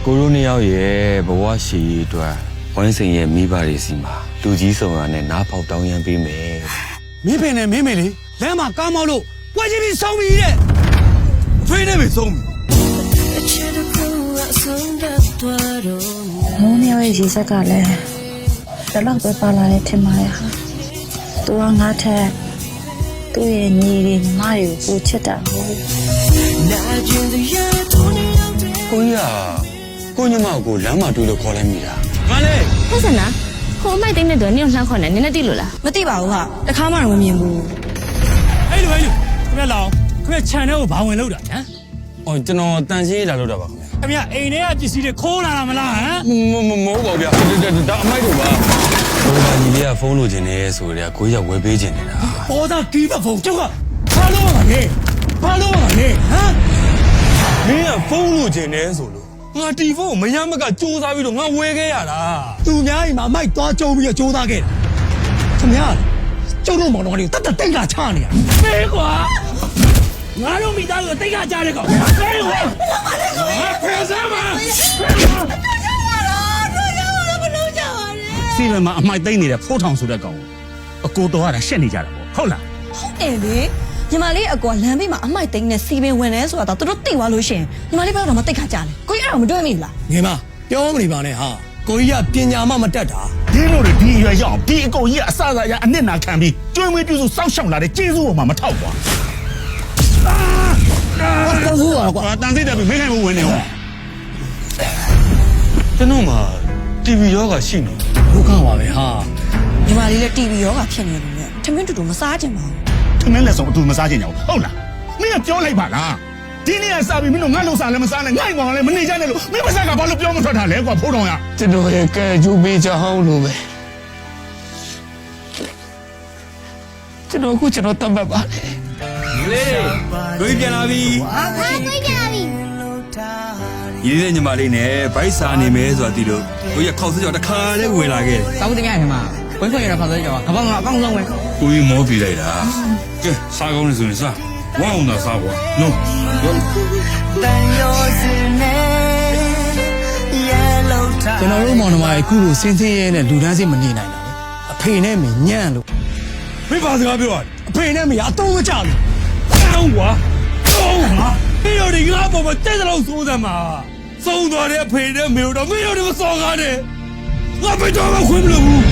ကိုရိုနီယောက်ရဲ့ဘဝရှိရေးအတွက်ဝိုင်းစိန်ရဲ့မိဘတွေစီမှာလူကြီးဆောင်ရနဲ့နားပေါက်တောင်းရမ်းပေးမယ်မင်းပင်နဲ့မင်းမေလေလမ်းမှာကားမောက်လို့ပွက်ချင်းပြီးဆုံးပြီတဲ့ထွေးနေပြီဆုံးပြီမိုးမြောက်ရဲ့ရေစက်ကလည်းတလောက်ပဲပါလာတဲ့ထင်ပါရဲ့ဟာသူကငါထက်သူ့ရဲ့ညီတွေညီမတွေကိုပိုချစ်တာဟုတ်ကိုကြီးကကိုညမကိုလမ်းမှာတွေ့လို့ခေါ်လိုက်မိတာငါလေ ဟုတ်စနာဟိုအမိုက်သိန်းတဲ့တော့နင့်ကိုလှမ်းခေါ်နေနင်းနဲ့တိလို့လား မသိပါဘူးဟာတခါမှတော့မမြင်ဘူး အဲ့လိုခင်ဗျလောင်ခင်ဗျခြံထဲကိုဘာဝင်လို့တာဟမ် အော်ကျွန်တော်တန်ရှင်းလာလို့တာပါခင်ဗျ ခင်ဗျအိမ်ထဲကပစ္စည်းတွေခိုးလာတာမလားဟမ် မဟုတ်ပါဗျာဒါအမိုက်တို့ပါဘိုးဘာကြီးလေးကဖုန်းလိုချင်နေဆိုတော့ကိုကြီးကဝယ်ပေးချင်နေတာ ပေါ်သားကီးပတ်ဖုန်းကျောက်ကဘာလို့ပါလဲဘာလို့ပါလဲဟမ် မင်းကဖုန်းလိုချင်နေဆိုလို့ငါတီဖုန်းကိုမရမကစူးစမ်းပြီးတော့ငါဝယ်ခဲ့ရတာ သူများအိမ်မှာမိုက်သွားကျုံပြီးတော့ကြိုးစားခဲ့တာခင်ဗျာကျုပ်တို့မောင်တော်လေးကိုတတ်တိတ်ကချနေရပဲကွာငါတို့မိသားစုတိတ်ကချတဲ့ကောင်ပဲကွာဖယ်စမ်းပါစီမံမှာအမိုက်သိမ့်နေတဲ့ဖိုးထောင်ဆိုတဲ့ကောင်အကိုတော်ကတာရှက်နေကြတာပေါ့ဟုတ်လား ဟုတ်တယ်လေညီမလေးအကောလမ်းဘေးမှာအမိုက်သိန်းနဲ့စီပင်ဝင်နေဆိုတာတော့သူတို့သိသွားလို့ရှိရင်ညီမလေးဘက်တော့မသိခါကြလေကိုကြီးအဲ့တော့မတွေ့မိဘူးလား ငယ်မပြောမနေပါနဲ့ဟာကိုကြီးကပညာမှမတတ်တာ ဒီလိုတွေဒီရွယ်ရောက်ဒီအကုန်ကြီးကအစအစရအနစ်နာခံပြီးကျွေးမွေးပြုစုစောက်ရှောက်လာတဲ့ကျေးဇူးပေါ်မှာမထောက်ပါတော့ဆိုတော့ကွာ တန်စိတ်တယ်ပြီးမိခိုင်မဝင်နေဟုတ် ကျွန်တော်မှာ TV ရောဂါရှိနေ ဒုက္ခပါပဲဟာ ညီမလေးလည်း TV ရောဂါဖြစ်နေတယ်လေထမင်းတူတူမစားကြင်ပါဘူး ထမင်းလက်ဆောင်အတူမစားချင်ကြဘူးဟုတ်လားမင်းကပြောလိုက်ပါလားဒီနေ့ကစားပြီးမင်းတို့ငါ့လုံစားလည်းမစားနဲ့ငါ့ကောင်လည်းမနေကြနဲ့လို့မင်းမစားကဘာလို့ပြောမထွက်တာလဲကွာဖိုးတော်ရ ကျွန်တော်ရဲ့ကဲကျူးပေးချောင်းလို့ပဲကျွန်တော်တတ်မှတ်ပါလေကိုကြီးပြန်လာပြီဟာကိုကြီးကြပြီ ရည်ရည်ညီမလေးနဲ့ဗိုက်စာနေမယ်ဆိုတာဒီလိုကိုကြီးခောက်စကြောတခါလေးဝင်လာခဲ့တယ် စောင်းတင်ရတယ်မှာဝိခွင့်ရတဲ့ဖောက်စဲကြောကဘာမှအကောင်းဆုံးပဲ ကိုကြီးမောပြလိုက်တာကဲစားကောင်းနေဆိုရင်စားဝမ်းအောင်သာစားပါနော်ကျွန်တော်တို့မောင်နှမရဲ့ခုလိုစင်းစင်းရဲနဲ့လူတန်းစိမနေနိုင်တာလေအဖေနဲ့မညံ့လို့မိဘစကားပြောရတယ်အဖေနဲ့မရအတုံးမကြလို့ကောင်းကွာကောင်းဟာမင်းတို့ဒီငါပေါ်မှာတဲ့တော့စိုးစမ်းမှာသုံးသွားတဲ့အဖေနဲ့မေတို့တော့မင်းတို့မစော်ကားနဲ့ငါဘယ်တော့မှခွင့်မလို့ဘူး